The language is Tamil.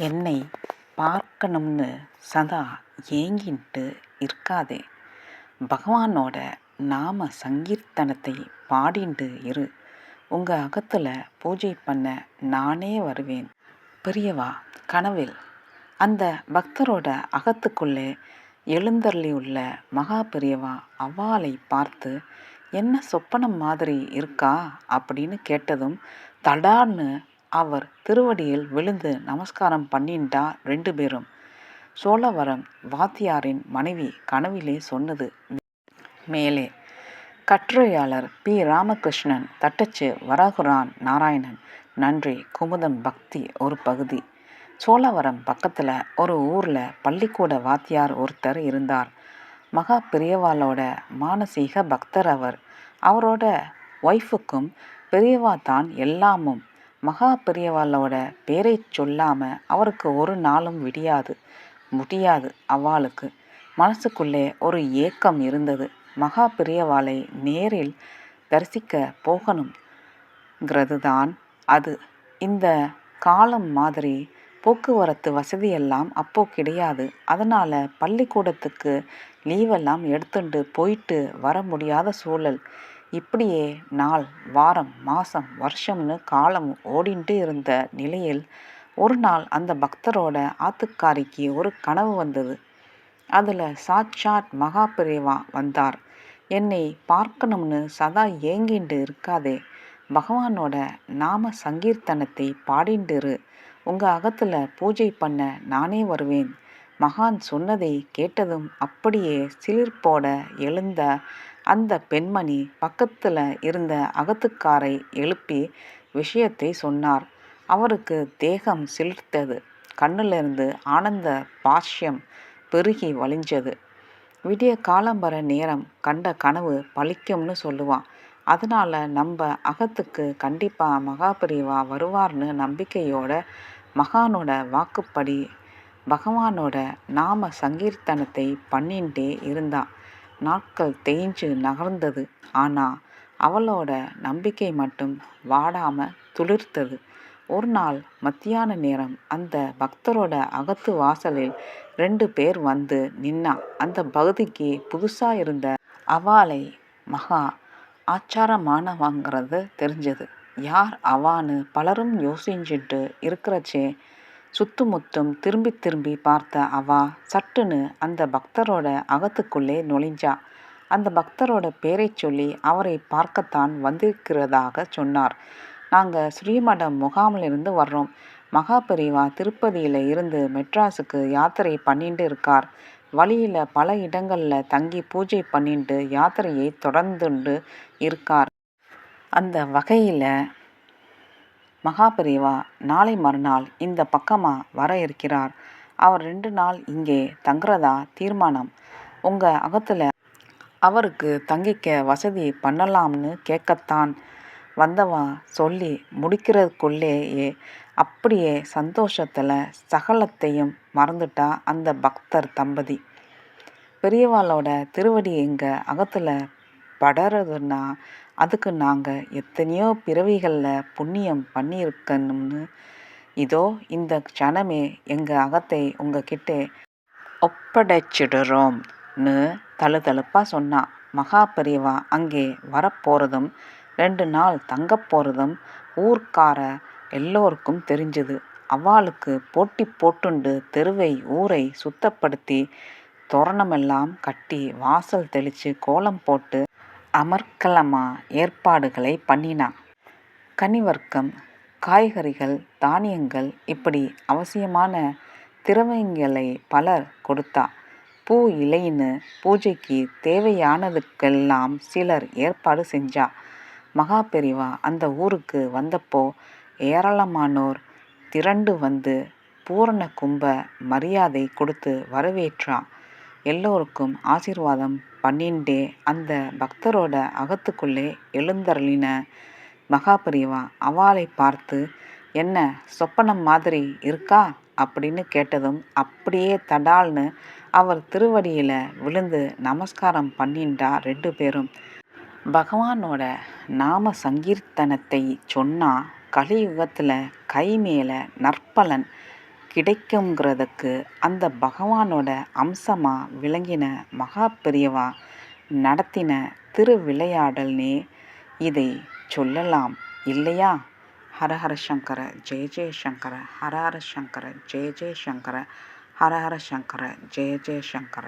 என்னை பார்க்கணும்னு சதா ஏங்கிட்டு இருக்காதே. பகவானோட நாம சங்கீர்த்தனத்தை பாடிண்டு இரு. உங்க அகத்துல பூஜை பண்ண நானே வருவேன். பெரியவா கனவில் அந்த பக்தரோட அகத்துக்குள்ளே எழுந்தருளியுள்ள மகா பெரியவா அவ்வாளை பார்த்து, என்ன சொப்பனம் மாதிரி இருக்கா அப்படின்னு கேட்டதும் தடார்னு அவர் திருவடியில் விழுந்து நமஸ்காரம் பண்ணிண்டா ரெண்டு பேரும். சோழவரம் வாத்தியாரின் மனைவி கனவிலே சொன்னது. மேலே கட்டுரையாளர் பி. ராமகிருஷ்ணன், தட்டச்சு வரகுரான் நாராயணன். நன்றி. குமுதம் பக்தி ஒரு பகுதி. சோழவரம் பக்கத்தில் ஒரு ஊரில் பள்ளிக்கூட வாத்தியார் ஒருத்தர் இருந்தார். மகா பெரியவாளோட மானசீக பக்தர் அவர். அவரோட ஒய்ஃபுக்கும் பெரியவா தான் எல்லாமும். மகா பெரியவாளோட பேரை சொல்லாமல் அவருக்கு ஒரு நாளும் முடியாது. அவளுக்கு மனசுக்குள்ளே ஒரு ஏக்கம் இருந்தது. மகா பெரியவாளை நேரில் தரிசிக்க போகணுங்கிறது தான் அது. இந்த காலம் மாதிரி போக்குவரத்து வசதியெல்லாம் அப்போ கிடையாது. அதனால் பள்ளிக்கூடத்துக்கு லீவெல்லாம் எடுத்துட்டு போயிட்டு வர முடியாத சூழல். இப்படியே நாள், வாரம், மாதம், வருஷம்னு காலம் ஓடிண்டு இருந்த நிலையில் ஒரு நாள் அந்த பக்தரோட ஆத்துக்காரிக்கு ஒரு கனவு வந்தது. அதில் சாட்சாத் மகா பெரியவா வந்தார். என்னை பார்க்கணும்னு சதா ஏங்கிண்டு இருக்காதே. பகவானோட நாம சங்கீர்த்தனத்தை பாடிண்டிரு. உங்கள் அகத்தில் பூஜை பண்ண நானே வருவேன். மகான் சொன்னதை கேட்டதும் அப்படியே சிலிர்ப்போட எழுந்த அந்த பெண்மணி பக்கத்தில் இருந்த அகத்துக்காரை எழுப்பி விஷயத்தை சொன்னார். அவருக்கு தேகம் சிலிர்த்தது. கண்ணிலிருந்து ஆனந்த பாஷ்யம் பெருகி வழிஞ்சது. விடிய காலம்பர நேரம் கண்ட கனவு பழிக்கும்னு சொல்லுவான். அதனால் நம்ம அகத்துக்கு கண்டிப்பாக மகாபெரிவா வருவார்னு நம்பிக்கையோட மகானோட வாக்குப்படி பகவானோட நாம சங்கீர்த்தனத்தை பண்ணிகிட்டே இருந்தான். நாட்கள் தேய்ஞ்சு நகர்ந்தது. ஆனால் அவளோட நம்பிக்கை மட்டும் வாடாமல் துளிர்த்தது. ஒரு நாள் மத்தியான நேரம் அந்த பக்தரோட அகத்து வாசலில் 2 பேர் வந்து நின்னா. அந்த பகுதிக்கு புதுசாக இருந்த அவாளை மகா ஆச்சாரமானவங்கிறது தெரிஞ்சது. யார் அவான்னு பலரும் யோசிச்சுட்டு இருக்கிறச்சே சுத்துமுத்தும் திரும்பி திரும்பி பார்த்த அவா சட்டுன்னு அந்த பக்தரோட அகத்துக்குள்ளே நுழைஞ்சா. அந்த பக்தரோட பேரை சொல்லி அவரை பார்க்கத்தான் வந்திருக்கிறதாக சொன்னார். நாங்கள் ஸ்ரீமடம் முகாமிலிருந்து வர்றோம். மகா பெரிவா திருப்பதியில் இருந்து மெட்ராஸுக்கு யாத்திரை பண்ணிட்டு இருக்கார். வழியில் பல இடங்களில் தங்கி பூஜை பண்ணிட்டு யாத்திரையை தொடர்ந்துண்டு இருக்கார். அந்த வகையில் மகா பெரிவா நாளை மறுநாள் இந்த பக்கமாக வர இருக்கிறார். அவர் 2 நாள் இங்கே தங்குறதா தீர்மானம். உங்கள் அகத்தில் அவருக்கு தங்கிக்க வசதி பண்ணலாம்னு கேட்கத்தான் வந்தவா சொல்லி முடிக்கிறதுக்குள்ளேயே அப்படியே சந்தோஷத்தில் சகலத்தையும் மறந்துட்டா அந்த பக்தர் தம்பதி. பெரியவாளோட திருவடி எங்கள் அகத்தில் படறதுன்னா அதுக்கு நாங்கள் எத்தனையோ பிறவிகளில் புண்ணியம் பண்ணியிருக்கணும்னு இதோ இந்த க்ஷணமே எங்கள் அகத்தை உங்ககிட்ட ஒப்படைச்சிடுறோம்னு தழுதழுப்பாக சொன்னான். மகா பெரியவா அங்கே வரப்போகிறதும் 2 நாள் தங்க போகிறதும் ஊர்க்கார எல்லோருக்கும் தெரிஞ்சுது. அவ்வாளுக்கு போட்டி போட்டுண்டு தெருவை ஊரை சுத்தப்படுத்தி தோரணமெல்லாம் கட்டி வாசல் தெளித்து கோலம் போட்டு அமர்க்கலமாக ஏற்பாடுகளை பண்ணினான். கனிவர்க்கம், காய்கறிகள், தானியங்கள் இப்படி அவசியமான திரவியங்களை பலர் கொடுத்தா. பூ இலைன்னு பூஜைக்கு தேவையானதுக்கெல்லாம் சிலர் ஏற்பாடு செஞ்சா. மகா பெரிவா அந்த ஊருக்கு வந்தப்போ ஏராளமானோர் திரண்டு வந்து பூரண கும்ப மரியாதை கொடுத்து வரவேற்றா. எல்லோருக்கும் ஆசீர்வாதம் பண்ணிண்டே அந்த பக்தரோட அகத்துக்குள்ளே எழுந்தருளின மகா பெரிவா அவாளை பார்த்து, என்ன சொப்பனம் மாதிரி இருக்கா அப்படின்னு கேட்டதும் அப்படியே தடால்னு அவர் திருவடியில் விழுந்து நமஸ்காரம் பண்ணிண்டா 2 பேரும். பகவானோட நாம சங்கீர்த்தனத்தை சொன்னா கலியுகத்தில் கை மேலே நற்பலன் கிடைக்குங்கிறதுக்கு அந்த பகவானோட அம்சமாக விளங்கின மகா பெரியவா நடத்தின திருவிளையாடல்னே இதை சொல்லலாம் இல்லையா? ஹரஹர சங்கர ஜெய ஜெய சங்கர, ஹரஹர சங்கர ஜெய ஜெய சங்கர, ஹரஹர சங்கர ஜெய ஜெய சங்கர.